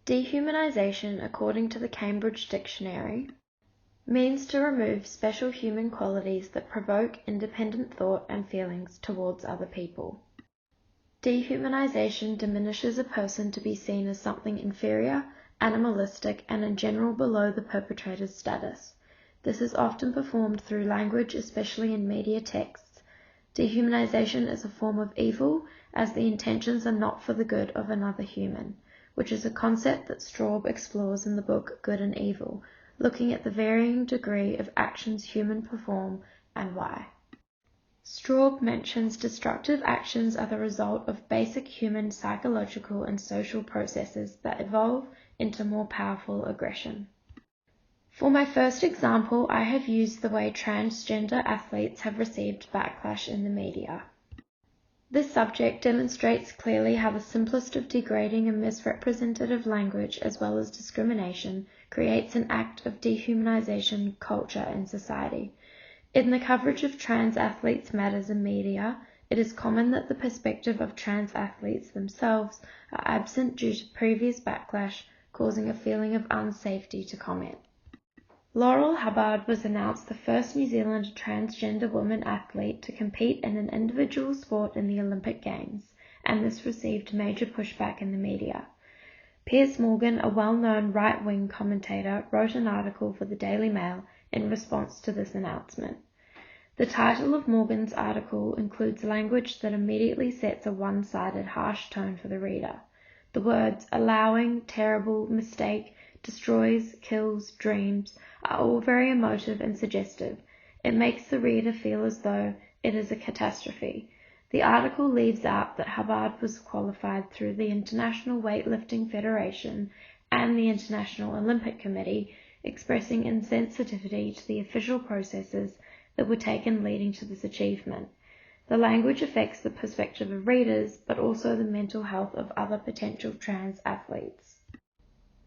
Dehumanization, according to the Cambridge Dictionary, means to remove special human qualities that provoke independent thought and feelings towards other people. Dehumanization diminishes a person to be seen as something inferior, animalistic, and in general below the perpetrator's status. This is often performed through language, especially in media texts. Dehumanization is a form of evil, as the intentions are not for the good of another human, which is a concept that Straub explores in the book Good and Evil, looking at the varying degree of actions humans perform and why. Straub mentions destructive actions are the result of basic human psychological and social processes that evolve into more powerful aggression. For my first example, I have used the way transgender athletes have received backlash in the media. This subject demonstrates clearly how the simplest of degrading and misrepresentative language, as well as discrimination, creates an act of dehumanization culture in society. In the coverage of trans athletes' matters in media, it is common that the perspective of trans athletes themselves are absent due to previous backlash, causing a feeling of unsafety to comment. Laurel Hubbard was announced the first New Zealand transgender woman athlete to compete in an individual sport in the Olympic Games, and this received major pushback in the media. Piers Morgan, a well-known right-wing commentator, wrote an article for the Daily Mail in response to this announcement. The title of Morgan's article includes language that immediately sets a one-sided, harsh tone for the reader. The words allowing, terrible, mistake, destroys, kills, dreams are all very emotive and suggestive. It makes the reader feel as though it is a catastrophe. The article leaves out that Hubbard was qualified through the International Weightlifting Federation and the International Olympic Committee, expressing insensitivity to the official processes that were taken leading to this achievement. The language affects the perspective of readers, but also the mental health of other potential trans athletes.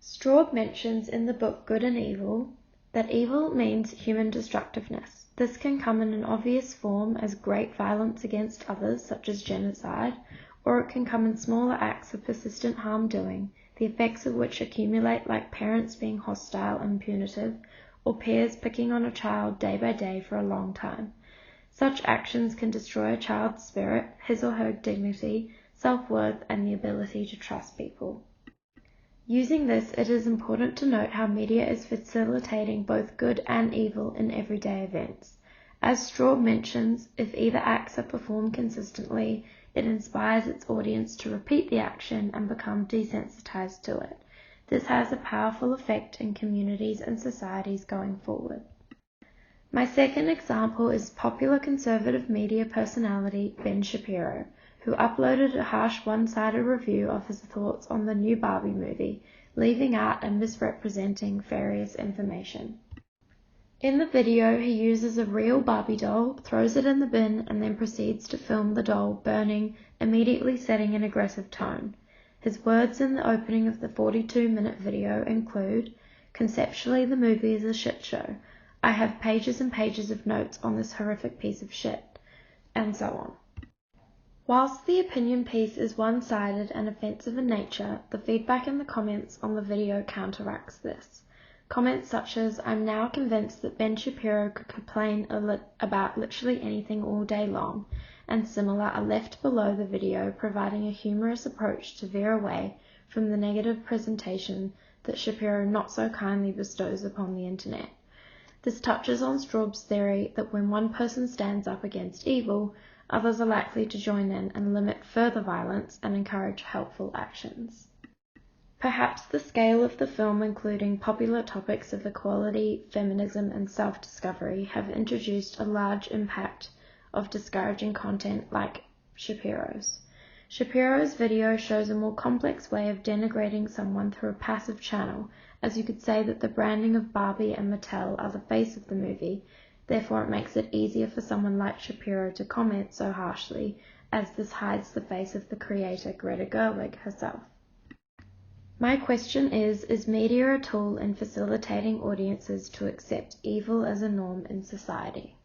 Straub mentions in the book Good and Evil that evil means human destructiveness. This can come in an obvious form as great violence against others, such as genocide, or it can come in smaller acts of persistent harm doing, the effects of which accumulate, like parents being hostile and punitive, or peers picking on a child day by day for a long time. Such actions can destroy a child's spirit, his or her dignity, self-worth, and the ability to trust people. Using this, it is important to note how media is facilitating both good and evil in everyday events. As Straub mentions, if either acts are performed consistently, it inspires its audience to repeat the action and become desensitized to it. This has a powerful effect in communities and societies going forward. My second example is popular conservative media personality Ben Shapiro, who uploaded a harsh one-sided review of his thoughts on the new Barbie movie, leaving out and misrepresenting various information. In the video, he uses a real Barbie doll, throws it in the bin, and then proceeds to film the doll burning, immediately setting an aggressive tone. His words in the opening of the 42-minute video include, "Conceptually, the movie is a shit show. I have pages and pages of notes on this horrific piece of shit," and so on. Whilst the opinion piece is one-sided and offensive in nature, the feedback in the comments on the video counteracts this. Comments such as, "I'm now convinced that Ben Shapiro could complain about literally anything all day long," and similar are left below the video, providing a humorous approach to veer away from the negative presentation that Shapiro not so kindly bestows upon the internet. This touches on Straub's theory that when one person stands up against evil, others are likely to join in and limit further violence and encourage helpful actions. Perhaps the scale of the film, including popular topics of equality, feminism, and self-discovery, have introduced a large impact of discouraging content like Shapiro's. Shapiro's video shows a more complex way of denigrating someone through a passive channel, as you could say that the branding of Barbie and Mattel are the face of the movie. Therefore, it makes it easier for someone like Shapiro to comment so harshly, as this hides the face of the creator Greta Gerwig herself. My question is media a tool in facilitating audiences to accept evil as a norm in society?